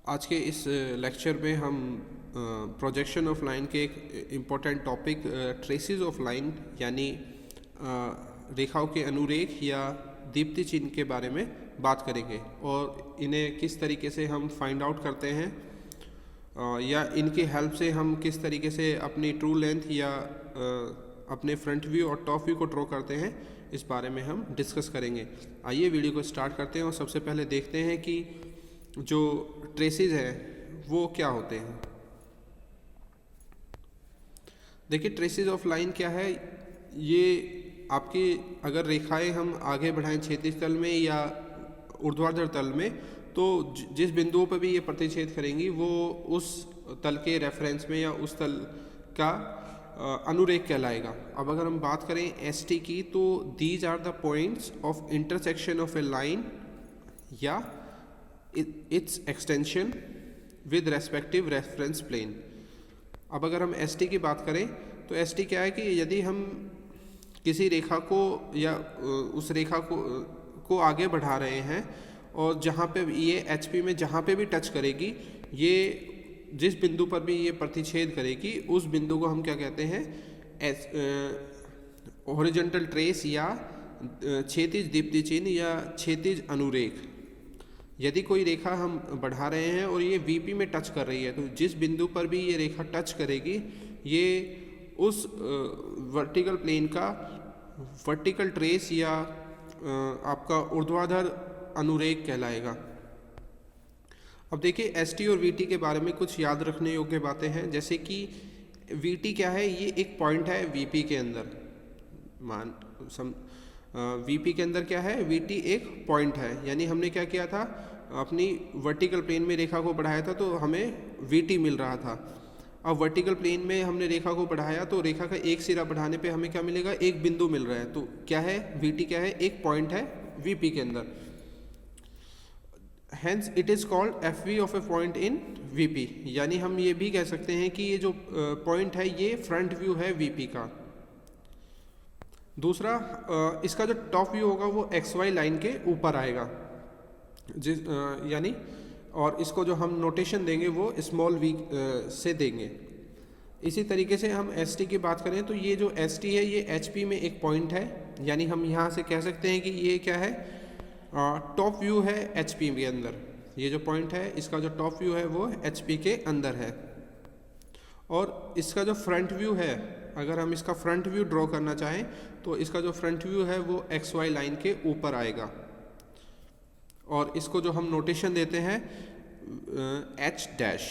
आज के इस लेक्चर में हम प्रोजेक्शन ऑफ लाइन के एक important topic traces of line यानी रेखाओं के अनुरेख या दीप्ति चिन्ह के बारे में बात करेंगे और इन्हें किस तरीके से हम फाइंड आउट करते हैं या इनकी हेल्प से हम किस तरीके से अपनी ट्रू लेंथ या अपने फ्रंट व्यू और टॉप व्यू को ड्रॉ करते हैं, इस बारे में हम डिस्कस करेंगे। आइए वीडियो को स्टार्ट करते हैं और सबसे पहले देखते हैं कि जो ट्रेसेस हैं वो क्या होते हैं। देखिए ट्रेसेस ऑफ लाइन क्या है, ये आपकी अगर रेखाएं हम आगे बढ़ाएं क्षैतिज तल में या ऊर्ध्वाधर तल में, तो जिस बिंदुओं पर भी ये प्रतिच्छेद करेंगी वो उस तल के रेफरेंस में या उस तल का अनुरेख कहलाएगा। अब अगर हम बात करें एस टी की, तो these are the points of intersection of a line या its extension with respective reference plane. अब अगर हम एस टी की बात करें तो एस टी क्या है कि यदि हम किसी रेखा को या उस रेखा को आगे बढ़ा रहे हैं और जहाँ पे ये एच पी में जहाँ पे भी टच करेगी, ये जिस बिंदु पर भी ये प्रतिच्छेद करेगी उस बिंदु को हम क्या कहते हैं, हॉरिजॉन्टल ट्रेस या क्षैतिज दीप्ति चिन्ह या क्षैतिज अनुरेख। यदि कोई रेखा हम बढ़ा रहे हैं और ये वीपी में टच कर रही है, तो जिस बिंदु पर भी ये रेखा टच करेगी ये उस वर्टिकल प्लेन का वर्टिकल ट्रेस या आपका ऊर्ध्वाधर अनुरेख कहलाएगा। अब देखिए एस टी और वी टी के बारे में कुछ याद रखने योग्य बातें हैं, जैसे कि वी टी क्या है, ये एक पॉइंट है वीपी के अंदर। वीपी के अंदर क्या है, वीटी एक पॉइंट है, यानी हमने क्या किया था, अपनी वर्टिकल प्लेन में रेखा को बढ़ाया था तो हमें वीटी मिल रहा था। अब वर्टिकल प्लेन में हमने रेखा को बढ़ाया तो रेखा का एक सिरा बढ़ाने पे हमें क्या मिलेगा, एक बिंदु मिल रहा है। तो क्या है, वीटी क्या है, एक पॉइंट है वीपी के अंदर। Hence it is called F V of a point in VP, यानी हम ये भी कह सकते हैं कि ये जो पॉइंट है ये फ्रंट व्यू है वीपी का। दूसरा, इसका जो टॉप व्यू होगा वो एक्स वाई लाइन के ऊपर आएगा, यानी और इसको जो हम नोटेशन देंगे वो स्मॉल वी से देंगे। इसी तरीके से हम एस टी की बात करें तो ये जो एस टी है ये एच पी में एक पॉइंट है, यानी हम यहाँ से कह सकते हैं कि ये क्या है, टॉप व्यू है एच पी के अंदर। ये जो पॉइंट है इसका जो टॉप व्यू है वो एच पी के अंदर है। और इसका जो फ्रंट व्यू है, अगर हम इसका फ्रंट व्यू ड्रॉ करना चाहें तो इसका जो फ्रंट व्यू है वो एक्स वाई लाइन के ऊपर आएगा। और इसको जो हम नोटेशन देते हैं एच डैश,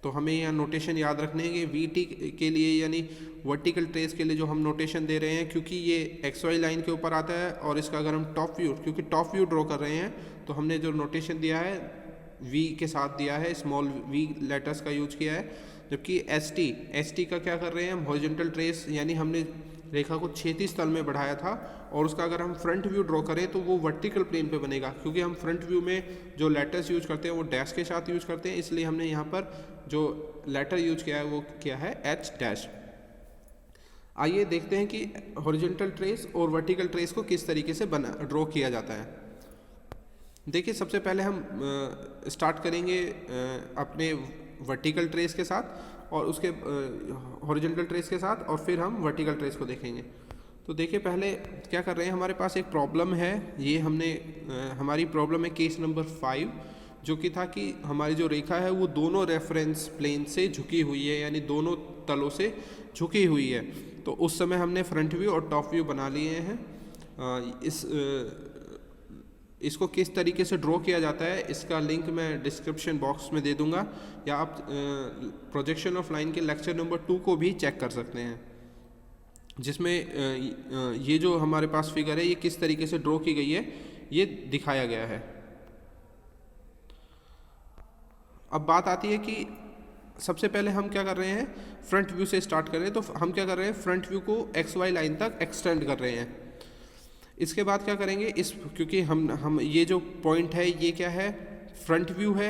तो हमें यहाँ नोटेशन याद रखने हैं कि वी टी के लिए यानी वर्टिकल ट्रेस के लिए जो हम नोटेशन दे रहे हैं, क्योंकि ये एक्स वाई लाइन के ऊपर आता है और इसका अगर हम टॉप व्यू, क्योंकि टॉप व्यू ड्रॉ कर रहे हैं तो हमने जो नोटेशन दिया है वी के साथ दिया है, स्मॉल वी लेटर्स का यूज किया है। जबकि एस टी का क्या कर रहे हैं हम, हॉरिजॉन्टल ट्रेस, यानी हमने रेखा को क्षैतिज तल में बढ़ाया था और उसका अगर हम फ्रंट व्यू ड्रॉ करें तो वो वर्टिकल प्लेन पे बनेगा। क्योंकि हम फ्रंट व्यू में जो लेटर्स यूज करते हैं वो डैश के साथ यूज करते हैं, इसलिए हमने यहाँ पर जो लेटर यूज किया है वो क्या है, एच डैश। आइए देखते हैं कि हॉरिजॉन्टल ट्रेस और वर्टिकल ट्रेस को किस तरीके से ड्रॉ किया जाता है। देखिए सबसे पहले हम स्टार्ट करेंगे अपने वर्टिकल ट्रेस के साथ और उसके हॉरिजॉन्टल ट्रेस के साथ, और फिर हम वर्टिकल ट्रेस को देखेंगे। तो देखिए पहले क्या कर रहे हैं, हमारे पास एक प्रॉब्लम है, ये हमने हमारी प्रॉब्लम है केस नंबर 5, जो कि था कि हमारी जो रेखा है वो दोनों रेफरेंस प्लेन से झुकी हुई है, यानी दोनों तलों से झुकी हुई है। तो उस समय हमने फ्रंट व्यू और टॉप व्यू बना लिए हैं। इसको किस तरीके से ड्रॉ किया जाता है इसका लिंक मैं डिस्क्रिप्शन बॉक्स में दे दूंगा, या आप प्रोजेक्शन ऑफ लाइन के लेक्चर नंबर 2 को भी चेक कर सकते हैं, जिसमें ये जो हमारे पास फिगर है ये किस तरीके से ड्रॉ की गई है ये दिखाया गया है। अब बात आती है कि सबसे पहले हम क्या कर रहे हैं, फ्रंट व्यू से स्टार्ट कर रहे हैं। तो हम क्या कर रहे हैं, फ्रंट व्यू को एक्स वाई लाइन तक एक्सटेंड कर रहे हैं। इसके बाद क्या करेंगे, क्योंकि हम ये जो पॉइंट है ये क्या है, फ्रंट व्यू है,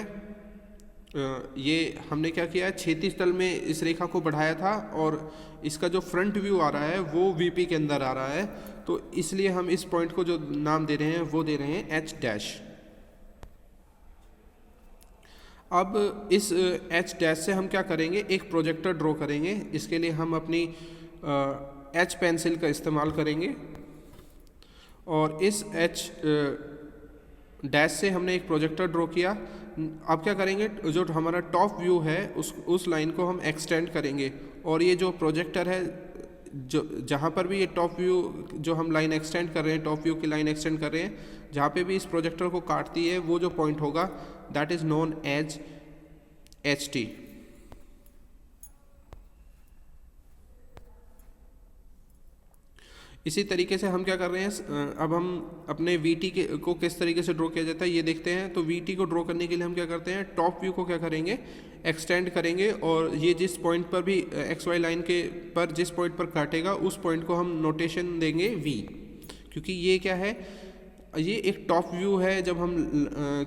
ये हमने क्या किया है, क्षैतिज तल में इस रेखा को बढ़ाया था और इसका जो फ्रंट व्यू आ रहा है वो वीपी के अंदर आ रहा है। तो इसलिए हम इस पॉइंट को जो नाम दे रहे हैं वो दे रहे हैं एच डैश। अब इस एच डैश से हम क्या करेंगे, एक प्रोजेक्टर ड्रॉ करेंगे। इसके लिए हम अपनी एच पेंसिल का इस्तेमाल करेंगे और इस एच डैश से हमने एक प्रोजेक्टर ड्रॉ किया। अब क्या करेंगे, जो हमारा टॉप व्यू है उस लाइन को हम एक्सटेंड करेंगे और ये जो प्रोजेक्टर है, जो जहाँ पर भी ये टॉप व्यू जो हम लाइन एक्सटेंड कर रहे हैं, टॉप व्यू की लाइन एक्सटेंड कर रहे हैं, जहाँ पे भी इस प्रोजेक्टर को काटती है वो जो पॉइंट होगा that is known as H T. इसी तरीके से हम क्या कर रहे हैं, अब हम अपने वी टी को किस तरीके से ड्रॉ किया जाता है ये देखते हैं। तो वी टी को ड्रॉ करने के लिए हम क्या करते हैं, टॉप व्यू को क्या करेंगे, एक्सटेंड करेंगे और ये जिस पॉइंट पर भी एक्स वाई लाइन के पर जिस पॉइंट पर काटेगा उस पॉइंट को हम नोटेशन देंगे वी, क्योंकि ये क्या है, ये एक टॉप व्यू है। जब हम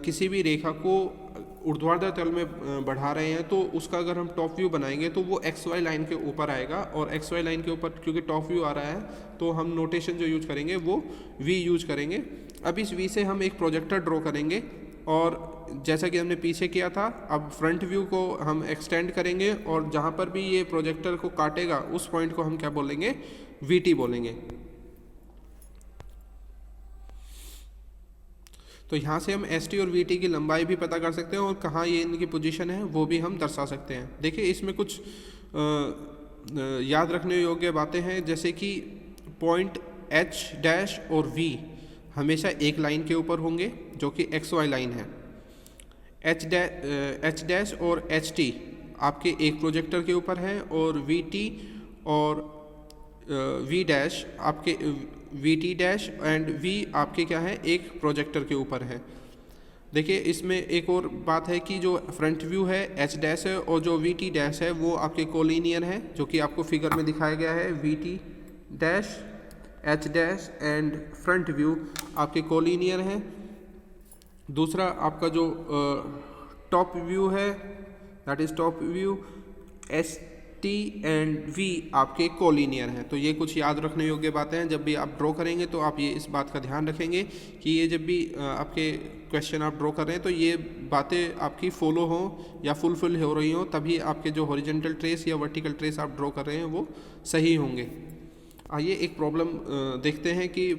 किसी भी रेखा को ऊर्ध्वाधर तल में बढ़ा रहे हैं तो उसका अगर हम टॉप व्यू बनाएंगे तो वो एक्स वाई लाइन के ऊपर आएगा, और एक्स वाई लाइन के ऊपर क्योंकि टॉप व्यू आ रहा है तो हम नोटेशन जो यूज करेंगे वो वी यूज करेंगे। अब इस वी से हम एक प्रोजेक्टर ड्रॉ करेंगे और जैसा कि हमने पीछे किया था, अब फ्रंट व्यू को हम एक्सटेंड करेंगे और जहाँ पर भी ये प्रोजेक्टर को काटेगा उस पॉइंट को हम क्या बोलेंगे, वी टी बोलेंगे। तो यहाँ से हम एस टी और वी टी की लंबाई भी पता कर सकते हैं और कहाँ ये इनकी पोजीशन है वो भी हम दर्शा सकते हैं। देखिए इसमें कुछ याद रखने योग्य बातें हैं, जैसे कि पॉइंट एच डैश और वी हमेशा एक लाइन के ऊपर होंगे जो कि एक्स वाई लाइन है। एच डैश और एच टी आपके एक प्रोजेक्टर के ऊपर है और वी टी और वी डैश आपके V T dash and V आपके क्या है, एक प्रोजेक्टर के ऊपर है। देखिए इसमें एक और बात है कि जो फ्रंट व्यू है एच डैश है और जो वी टी डैश है वो आपके कोलिनियर है, जो कि आपको फिगर में दिखाया गया है। V T dash H dash and front view आपके कोलिनियर हैं। दूसरा आपका जो टॉप व्यू है that is top view, S T and V आपके कोलिनियर हैं। तो ये कुछ याद रखने योग्य बातें हैं। जब भी आप ड्रॉ करेंगे तो आप ये इस बात का ध्यान रखेंगे कि ये जब भी आपके क्वेश्चन आप ड्रॉ कर रहे हैं तो ये बातें आपकी फॉलो हों या फुलफिल हो रही हों, तभी आपके जो हॉरिजॉन्टल ट्रेस या वर्टिकल ट्रेस आप ड्रॉ कर रहे हैं वो सही होंगे। आइए एक प्रॉब्लम देखते हैं कि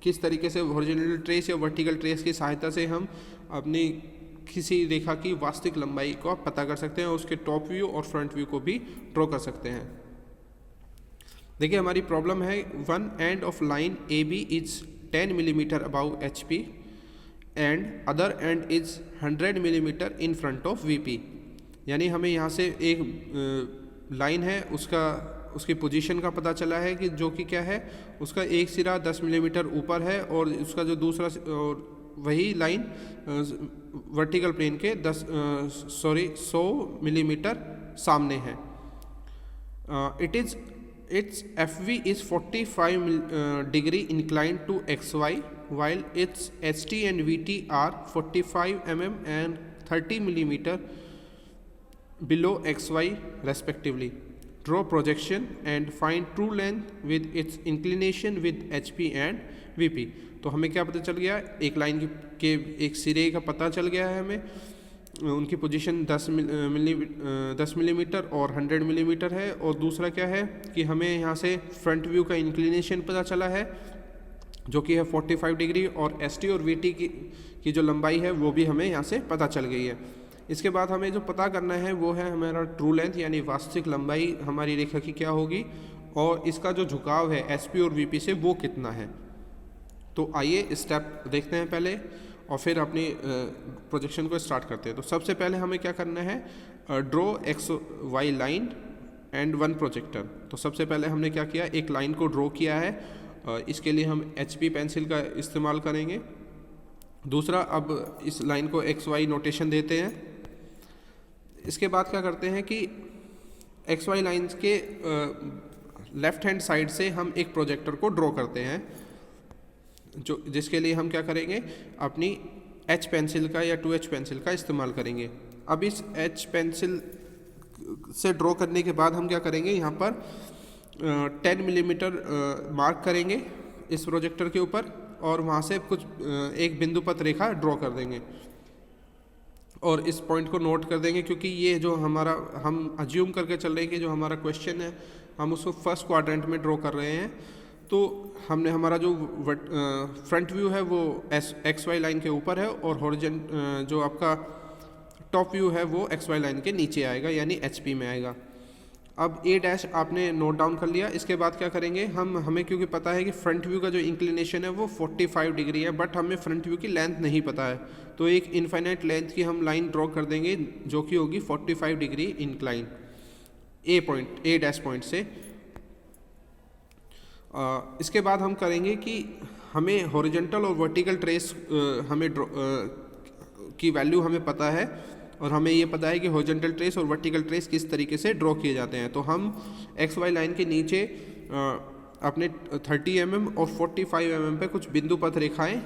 किस तरीके से हॉरिजॉन्टल ट्रेस या वर्टिकल ट्रेस की सहायता से हम अपनी किसी रेखा की वास्तविक लंबाई को आप पता कर सकते हैं और उसके टॉप व्यू और फ्रंट व्यू को भी ड्रॉ कर सकते हैं। देखिए हमारी प्रॉब्लम है, one end of line A B is 10 millimetre above H P and other end is 100 millimetre in front of V P. यानी हमें यहाँ से एक लाइन है उसकी पोजीशन का पता चला है कि जो कि क्या है, उसका एक सिरा 10 मिलीमीटर ऊपर है और उसका जो दूसरा और वही लाइन वर्टिकल प्लेन के 100 मिलीमीटर सामने है। It's F V is 45 degree incline to X Y while its HT and VT are 45 mm and 30 millimeter below XY respectively. Draw projection and find true length with its inclination with HP and VP. तो हमें क्या पता चल गया, एक line के एक सिरे का पता चल गया है हमें, उनकी पोजीशन 10 मिलीमीटर और 100 मिलीमीटर है। और दूसरा क्या है कि हमें यहाँ से फ्रंट व्यू का इंक्लिनेशन पता चला है जो कि है 45 डिग्री, और एसटी और वीटी की जो लंबाई है वो भी हमें यहाँ से पता चल गई है। इसके बाद हमें जो पता करना है वो है हमारा ट्रू लेंथ, यानी वास्तविक लंबाई हमारी रेखा की क्या होगी और इसका जो झुकाव है एसपी और वीपी से वो कितना है। तो आइए स्टेप देखते हैं पहले और फिर अपनी प्रोजेक्शन को स्टार्ट करते हैं। तो सबसे पहले हमें क्या करना है, draw X Y line and one projector. तो सबसे पहले हमने क्या किया, एक लाइन को ड्रॉ किया है, इसके लिए हम HP पेंसिल का इस्तेमाल करेंगे। दूसरा, अब इस लाइन को XY नोटेशन देते हैं। इसके बाद क्या करते हैं कि XY लाइन्स के लेफ़्ट हैंड साइड से हम एक प्रोजेक्टर को ड्रॉ करते हैं, जिसके लिए हम क्या करेंगे, अपनी H पेंसिल का या 2H पेंसिल का इस्तेमाल करेंगे। अब इस H पेंसिल से ड्रॉ करने के बाद हम क्या करेंगे, यहाँ पर 10 मिलीमीटर मार्क करेंगे इस प्रोजेक्टर के ऊपर और वहाँ से कुछ एक बिंदुपत रेखा ड्रॉ कर देंगे। और इस पॉइंट को नोट कर देंगे, क्योंकि ये जो हमारा हम अज्यूम करके चल रहे हैं कि जो हमारा क्वेश्चन है हम उसको फर्स्ट क्वाड्रेंट में ड्रॉ कर रहे हैं। तो हमने हमारा जो फ्रंट व्यू है वो एक्स वाई लाइन के ऊपर है और हॉरिजॉन्ट जो आपका टॉप व्यू है वो एक्स वाई लाइन के नीचे आएगा, यानी HP में आएगा। अब ए डैश आपने नोट डाउन कर लिया। इसके बाद क्या करेंगे हमें क्योंकि पता है कि फ्रंट व्यू का जो इंक्लिनेशन है वो 45 डिग्री है, बट हमें फ्रंट व्यू की लेंथ नहीं पता है, तो एक इनफाइनाइट लेंथ की हम लाइन ड्रॉ कर देंगे जो कि होगी 45 डिग्री इंक्लाइन ए डैश पॉइंट से। इसके बाद हम करेंगे कि हमें हॉरिजॉन्टल और वर्टिकल ट्रेस हमें की वैल्यू हमें पता है, और हमें ये पता है कि हॉरिजॉन्टल ट्रेस और वर्टिकल ट्रेस किस तरीके से ड्रॉ किए जाते हैं। तो हम एक्स वाई लाइन के नीचे अपने 30 mm और 45 mm पे कुछ बिंदु पथ रेखाएं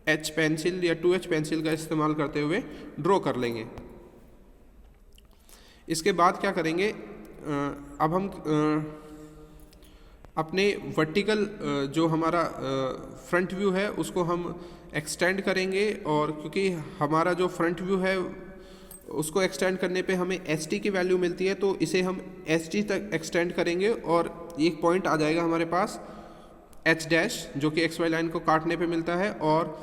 H पेंसिल या 2H पेंसिल का इस्तेमाल करते हुए ड्रॉ कर लेंगे। इसके बाद क्या करेंगे, अब हम अपने वर्टिकल जो हमारा फ्रंट व्यू है उसको हम एक्सटेंड करेंगे, और क्योंकि हमारा जो फ्रंट व्यू है उसको एक्सटेंड करने पे हमें HT की वैल्यू मिलती है, तो इसे हम HT तक एक्सटेंड करेंगे और एक पॉइंट आ जाएगा हमारे पास H डैश जो कि XY लाइन को काटने पे मिलता है, और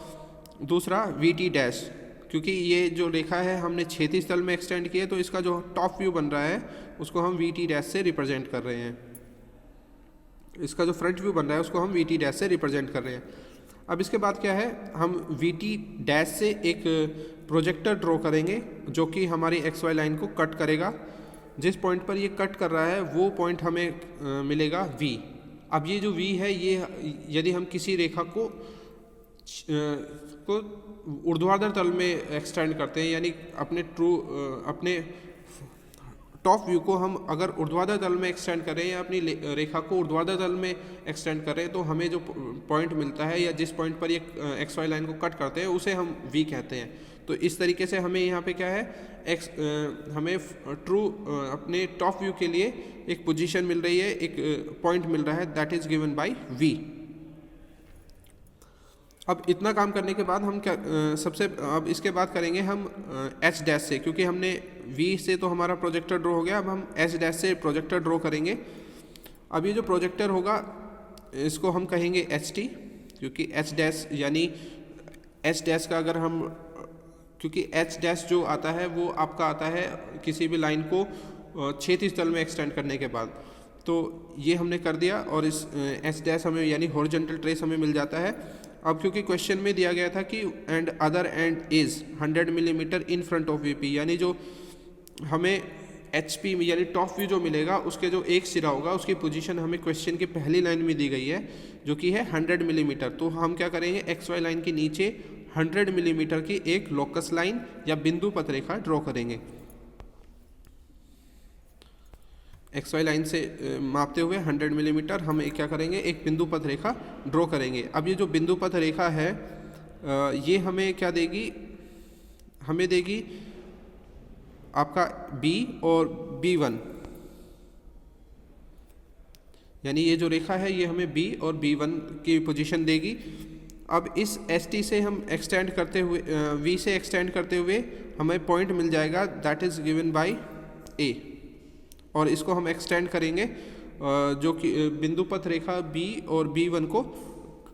दूसरा VT डैश क्योंकि ये जो रेखा है हमने क्षैतिज तल में एक्सटेंड की है, तो इसका जो टॉप व्यू बन रहा है उसको हम VT डैश से रिप्रेजेंट कर रहे हैं। इसका जो फ्रंट व्यू बन रहा है उसको हम VT डैश से रिप्रेजेंट कर रहे हैं। अब इसके बाद क्या है, हम VT डैश से एक प्रोजेक्टर ड्रॉ करेंगे जो कि हमारी XY लाइन को कट करेगा। जिस पॉइंट पर ये कट कर रहा है वो पॉइंट हमें मिलेगा V। अब ये जो V है ये यदि हम किसी रेखा को ऊर्ध्वाधर तल में एक्सटेंड करते हैं, यानी अपने टॉप व्यू को हम अगर ऊर्ध्वाधर तल में एक्सटेंड करें या अपनी रेखा को ऊर्ध्वाधर तल में एक्सटेंड करें, तो हमें जो पॉइंट मिलता है या जिस पॉइंट पर ये XY लाइन को कट करते हैं उसे हम V कहते हैं। तो इस तरीके से हमें यहाँ पे क्या है हमें अपने टॉप व्यू के लिए एक पोजीशन मिल रही है, एक पॉइंट मिल रहा है, that is given by V। अब इतना काम करने के बाद हम क्या अब इसके बाद करेंगे हम H डैश से, क्योंकि हमने V से तो हमारा प्रोजेक्टर ड्रॉ हो गया, अब हम H डैश से प्रोजेक्टर ड्रॉ करेंगे। अब ये जो प्रोजेक्टर होगा इसको हम कहेंगे HT, क्योंकि H डैश यानी H डैश का अगर हम क्योंकि H डैश जो आता है वो आपका आता है किसी भी लाइन को क्षैतिज तल में एक्सटेंड करने के बाद। तो ये हमने कर दिया और इस H डैश हमें यानी हॉरिजॉन्टल ट्रेस हमें मिल जाता है। अब क्योंकि क्वेश्चन में दिया गया था कि and other end is 100 millimetre in front of VP, यानी जो हमें HP यानी टॉप व्यू जो मिलेगा उसके जो एक सिरा होगा उसकी पोजीशन हमें क्वेश्चन की पहली लाइन में दी गई है जो कि है 100 मिलीमीटर। तो हम क्या करेंगे, XY लाइन के नीचे 100 मिलीमीटर की एक लोकस लाइन या बिंदु पथ रेखा ड्रॉ करेंगे। XY लाइन से मापते हुए 100 मिलीमीटर हम क्या करेंगे, एक बिंदु पथ रेखा ड्रॉ करेंगे। अब ये जो बिंदु पथ रेखा है ये हमें क्या देगी, हमें देगी आपका B और B1, यानी ये जो रेखा है ये हमें B और B1 की पोजीशन देगी। अब इस ST से हम एक्सटेंड करते हुए V से एक्सटेंड करते हुए हमें पॉइंट मिल जाएगा that is given by A, और इसको हम एक्सटेंड करेंगे जो कि बिंदु पथ रेखा B और B1 को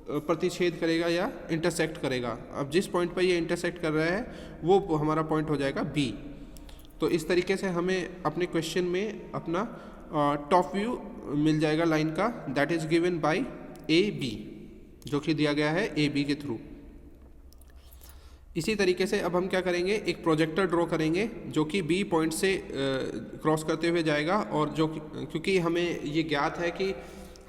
प्रतिच्छेद करेगा या इंटरसेक्ट करेगा। अब जिस पॉइंट पर ये इंटरसेक्ट कर रहा है वो हमारा पॉइंट हो जाएगा B। तो इस तरीके से हमें अपने क्वेश्चन में अपना टॉप व्यू मिल जाएगा लाइन का, that is given by AB, जो कि दिया गया है AB के थ्रू। इसी तरीके से अब हम क्या करेंगे, एक प्रोजेक्टर ड्रॉ करेंगे जो कि B पॉइंट से क्रॉस करते हुए जाएगा, और जो क्योंकि हमें ये ज्ञात है कि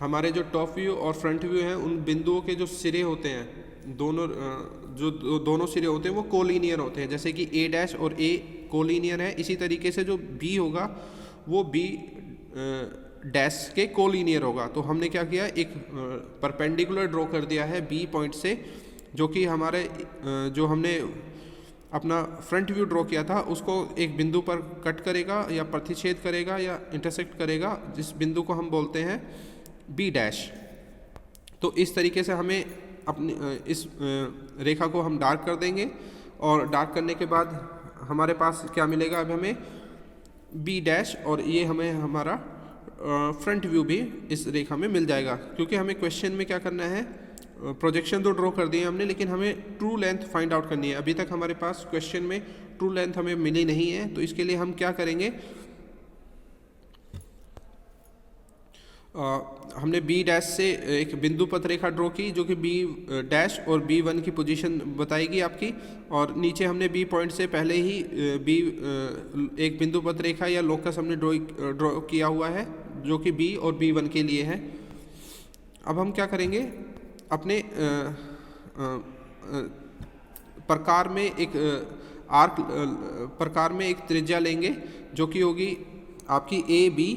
हमारे जो टॉप व्यू और फ्रंट व्यू हैं उन बिंदुओं के जो सिरे होते हैं दोनों सिरे होते हैं वो कोलिनियर होते हैं, जैसे कि A डैश और A कोलिनियर है, इसी तरीके से जो B होगा वो B डैश के कोलिनियर होगा। तो हमने क्या किया, एक परपेंडिकुलर ड्रॉ कर दिया है B पॉइंट से, जो कि हमारे जो हमने अपना फ्रंट व्यू ड्रॉ किया था उसको एक बिंदु पर कट करेगा या प्रतिच्छेद करेगा या इंटरसेक्ट करेगा, जिस बिंदु को हम बोलते हैं B डैश। तो इस तरीके से हमें अपनी इस रेखा को हम डार्क कर देंगे और डार्क करने के बाद हमारे पास क्या मिलेगा, अब हमें बी डैश, और ये हमें हमारा फ्रंट व्यू भी इस रेखा में मिल जाएगा। क्योंकि हमें क्वेश्चन में क्या करना है, प्रोजेक्शन तो ड्रॉ कर दिए हमने, लेकिन हमें ट्रू लेंथ फाइंड आउट करनी है। अभी तक हमारे पास क्वेश्चन में ट्रू लेंथ हमें मिली नहीं है, तो इसके लिए हम क्या करेंगे, हमने बी डैश से एक बिंदु पथ रेखा ड्रॉ की जो कि बी डैश और B1 की पोजीशन बताएगी आपकी, और नीचे हमने बी पॉइंट से पहले ही एक बिंदु पथ रेखा या लोकस हमने ड्रॉ किया हुआ है जो कि बी और B1 के लिए है। अब हम क्या करेंगे, अपने प्रकार में एक आर्क प्रकार में एक त्रिज्या लेंगे जो कि होगी आपकी AB,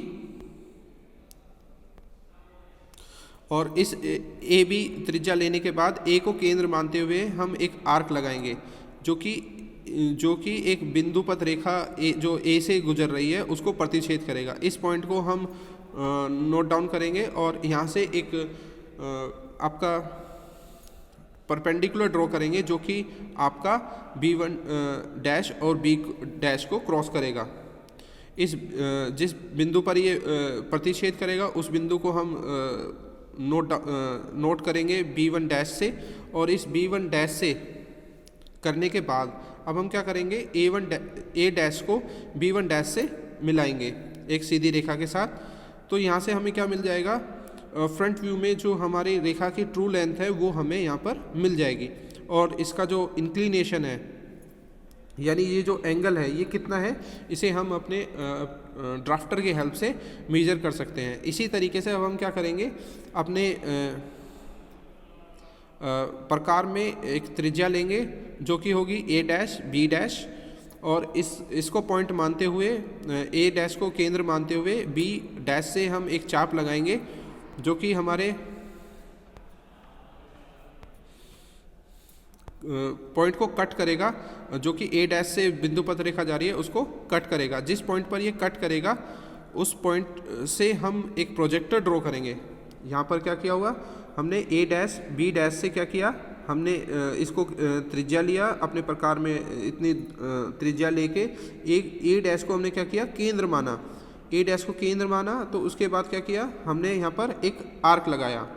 और इस AB त्रिज्या लेने के बाद A को केंद्र मानते हुए हम एक आर्क लगाएंगे जो कि एक बिंदु पथ रेखा जो A से गुजर रही है उसको प्रतिच्छेद करेगा। इस पॉइंट को हम नोट डाउन करेंगे और यहाँ से एक आपका परपेंडिकुलर ड्रॉ करेंगे जो कि आपका B1 डैश और B डैश को क्रॉस करेगा। जिस बिंदु पर ये प्रतिच्छेद करेगा उस बिंदु को हम नोट करेंगे B1 डैश से, और इस B1 डैश से करने के बाद अब हम क्या करेंगे, A डैश को B1 डैश से मिलाएंगे एक सीधी रेखा के साथ। तो यहाँ से हमें क्या मिल जाएगा, फ्रंट व्यू में जो हमारी रेखा की ट्रू लेंथ है वो हमें यहाँ पर मिल जाएगी, और इसका जो इंक्लिनेशन है यानी ये जो एंगल है ये कितना है, इसे हम अपने ड्राफ्टर के हेल्प से मेजर कर सकते हैं। इसी तरीके से अब हम क्या करेंगे, अपने प्रकार में एक त्रिज्या लेंगे जो कि होगी A डैश B डैश, और इसको पॉइंट मानते हुए A डैश को केंद्र मानते हुए B डैश से हम एक चाप लगाएंगे जो कि हमारे पॉइंट को कट करेगा, जो कि A डैश से बिंदु पथ रेखा जा रही है उसको कट करेगा। जिस पॉइंट पर ये कट करेगा उस पॉइंट से हम एक प्रोजेक्टर ड्रॉ करेंगे। यहाँ पर क्या किया हुआ, हमने A डैश B डैश से क्या किया, हमने इसको त्रिज्या लिया अपने प्रकार में, इतनी त्रिज्या लेके A डैश को हमने क्या किया, केंद्र माना, A डैश को केंद्र माना। तो उसके बाद क्या किया, हमने यहाँ पर एक आर्क लगाया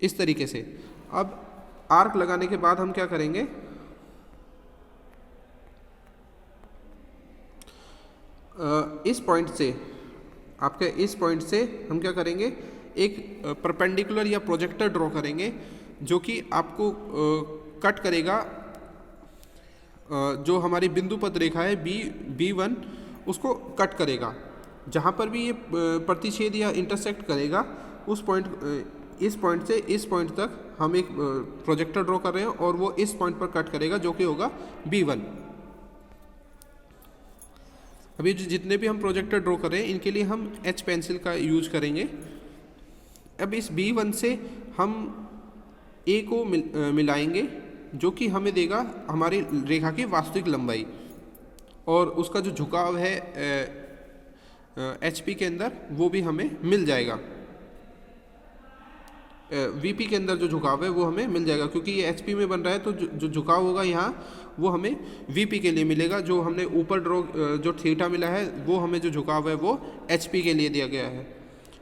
इस तरीके से। अब आर्क लगाने के बाद हम क्या करेंगे, इस पॉइंट से आपके इस पॉइंट से हम क्या करेंगे, एक परपेंडिकुलर या प्रोजेक्टर ड्रॉ करेंगे जो कि आपको कट करेगा जो हमारी बिंदु पथ रेखा है B1 उसको कट करेगा। जहाँ पर भी ये प्रतिच्छेद या इंटरसेक्ट करेगा उस पॉइंट, इस पॉइंट से इस पॉइंट तक हम एक प्रोजेक्टर ड्रॉ कर रहे हैं और वो इस पॉइंट पर कट करेगा जो कि होगा B1। अभी जितने भी हम प्रोजेक्टर ड्रॉ कर रहे हैं इनके लिए हम H पेंसिल का यूज करेंगे। अब इस B1 से हम A को मिलाएंगे जो कि हमें देगा हमारी रेखा की वास्तविक लंबाई, और उसका जो झुकाव है HP के अंदर वो भी हमें मिल जाएगा। VP के अंदर जो झुकाव है वो हमें मिल जाएगा, क्योंकि ये HP में बन रहा है तो जो झुकाव होगा यहाँ वो हमें VP के लिए मिलेगा। जो हमने ऊपर ड्रॉ जो थीटा मिला है वो हमें जो झुकाव है वो HP के लिए दिया गया है।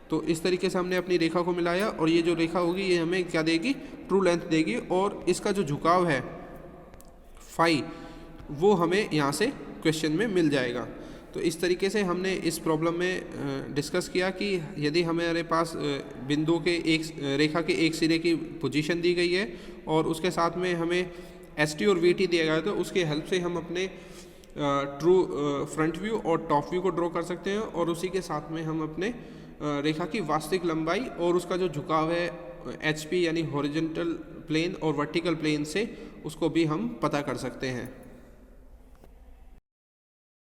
तो इस तरीके से हमने अपनी रेखा को मिलाया, और ये जो रेखा होगी ये हमें क्या देगी, ट्रू लेंथ देगी, और इसका जो झुकाव है फाई वो हमें यहाँ से क्वेश्चन में मिल जाएगा। तो इस तरीके से हमने इस प्रॉब्लम में डिस्कस किया कि यदि हमारे पास बिंदु के रेखा के एक सिरे की पोजीशन दी गई है और उसके साथ में हमें ST और VT दिया गया है, तो उसके हेल्प से हम अपने ट्रू फ्रंट व्यू और टॉप व्यू को ड्रॉ कर सकते हैं, और उसी के साथ में हम अपने रेखा की वास्तविक लंबाई और उसका जो झुकाव है HP यानी हॉरिजॉन्टल प्लेन और वर्टिकल प्लेन से उसको भी हम पता कर सकते हैं।